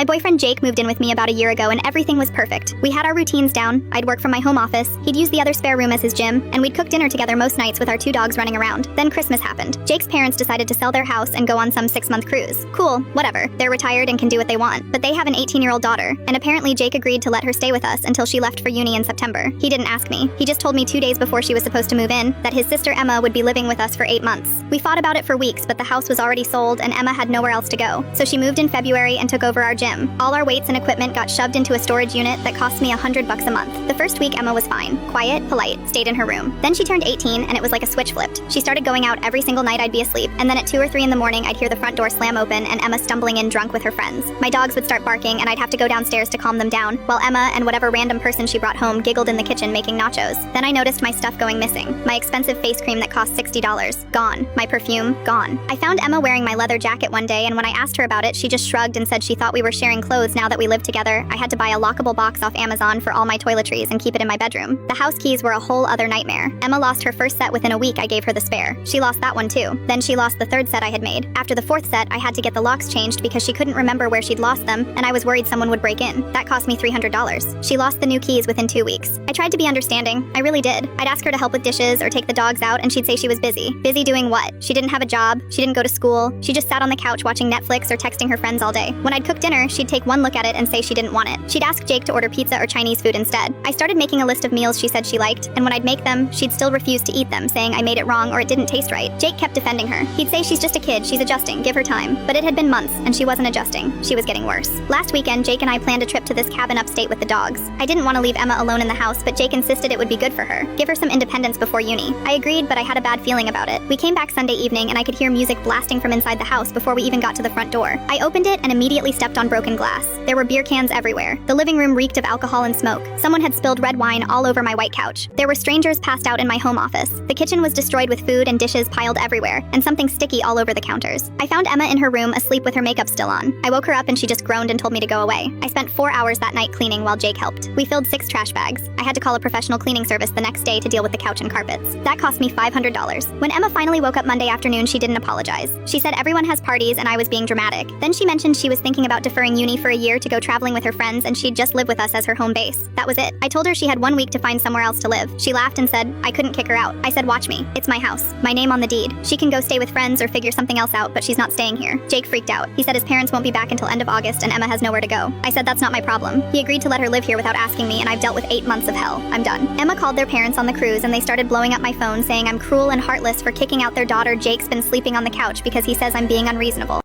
My boyfriend Jake moved in with me about a year ago and everything was perfect. We had our routines down. I'd work from my home office, he'd use the other spare room as his gym, and we'd cook dinner together most nights with our 2 dogs running around. Then Christmas happened. Jake's parents decided to sell their house and go on some 6-month cruise. Cool, whatever. They're retired and can do what they want. But they have an 18-year-old daughter, and apparently Jake agreed to let her stay with us until she left for uni in September. He didn't ask me. He just told me 2 days before she was supposed to move in that his sister Emma would be living with us for 8 months. We fought about it for weeks, but the house was already sold and Emma had nowhere else to go. So she moved in February and took over our gym. All our weights and equipment got shoved into a storage unit that cost me $100 a month. The first week Emma was fine, quiet, polite, stayed in her room. Then she turned 18 and it was like a switch flipped. She started going out every single night I'd be asleep, and then at 2 or 3 in the morning I'd hear the front door slam open and Emma stumbling in drunk with her friends. My dogs would start barking and I'd have to go downstairs to calm them down, while Emma and whatever random person she brought home giggled in the kitchen making nachos. Then I noticed my stuff going missing. My expensive face cream that cost $60, gone. My perfume, gone. I found Emma wearing my leather jacket one day, and when I asked her about it, she just shrugged and said she thought we were sharing clothes now that we lived together. I had to buy a lockable box off Amazon for all my toiletries and keep it in my bedroom. The house keys were a whole other nightmare. Emma lost her first set within a week. I gave her the spare. She lost that one too. Then she lost the 3rd set I had made. After the 4th set, I had to get the locks changed because she couldn't remember where she'd lost them, and I was worried someone would break in. That cost me $300. She lost the new keys within 2 weeks. I tried to be understanding. I really did. I'd ask her to help with dishes or take the dogs out, and she'd say she was busy. Busy doing what? She didn't have a job. She didn't go to school. She just sat on the couch watching Netflix or texting her friends all day. When I'd cook dinner, she'd take one look at it and say she didn't want it. She'd ask Jake to order pizza or Chinese food instead. I started making a list of meals she said she liked, and when I'd make them, she'd still refuse to eat them, saying I made it wrong or it didn't taste right. Jake kept defending her. He'd say she's just a kid, she's adjusting, give her time. But it had been months, and she wasn't adjusting. She was getting worse. Last weekend, Jake and I planned a trip to this cabin upstate with the dogs. I didn't want to leave Emma alone in the house, but Jake insisted it would be good for her. Give her some independence before uni. I agreed, but I had a bad feeling about it. We came back Sunday evening, and I could hear music blasting from inside the house before we even got to the front door. I opened it and immediately stepped on broken glass. There were beer cans everywhere. The living room reeked of alcohol and smoke. Someone had spilled red wine all over my white couch. There were strangers passed out in my home office. The kitchen was destroyed with food and dishes piled everywhere, and something sticky all over the counters. I found Emma in her room asleep with her makeup still on. I woke her up and she just groaned and told me to go away. I spent 4 hours that night cleaning while Jake helped. We filled 6 trash bags. I had to call a professional cleaning service the next day to deal with the couch and carpets. That cost me $500. When Emma finally woke up Monday afternoon, she didn't apologize. She said everyone has parties and I was being dramatic. Then she mentioned she was thinking about deferring uni for a year to go traveling with her friends, and she'd just live with us as her home base. That was it. I told her she had 1 week to find somewhere else to live. She laughed and said I couldn't kick her out. I said, watch me. It's my house. My name on the deed. She can go stay with friends or figure something else out, but she's not staying here. Jake freaked out. He said his parents won't be back until end of August and Emma has nowhere to go. I said that's not my problem. He agreed to let her live here without asking me, and I've dealt with 8 months of hell. I'm done. Emma called their parents on the cruise and they started blowing up my phone saying I'm cruel and heartless for kicking out their daughter. Jake's been sleeping on the couch because he says I'm being unreasonable.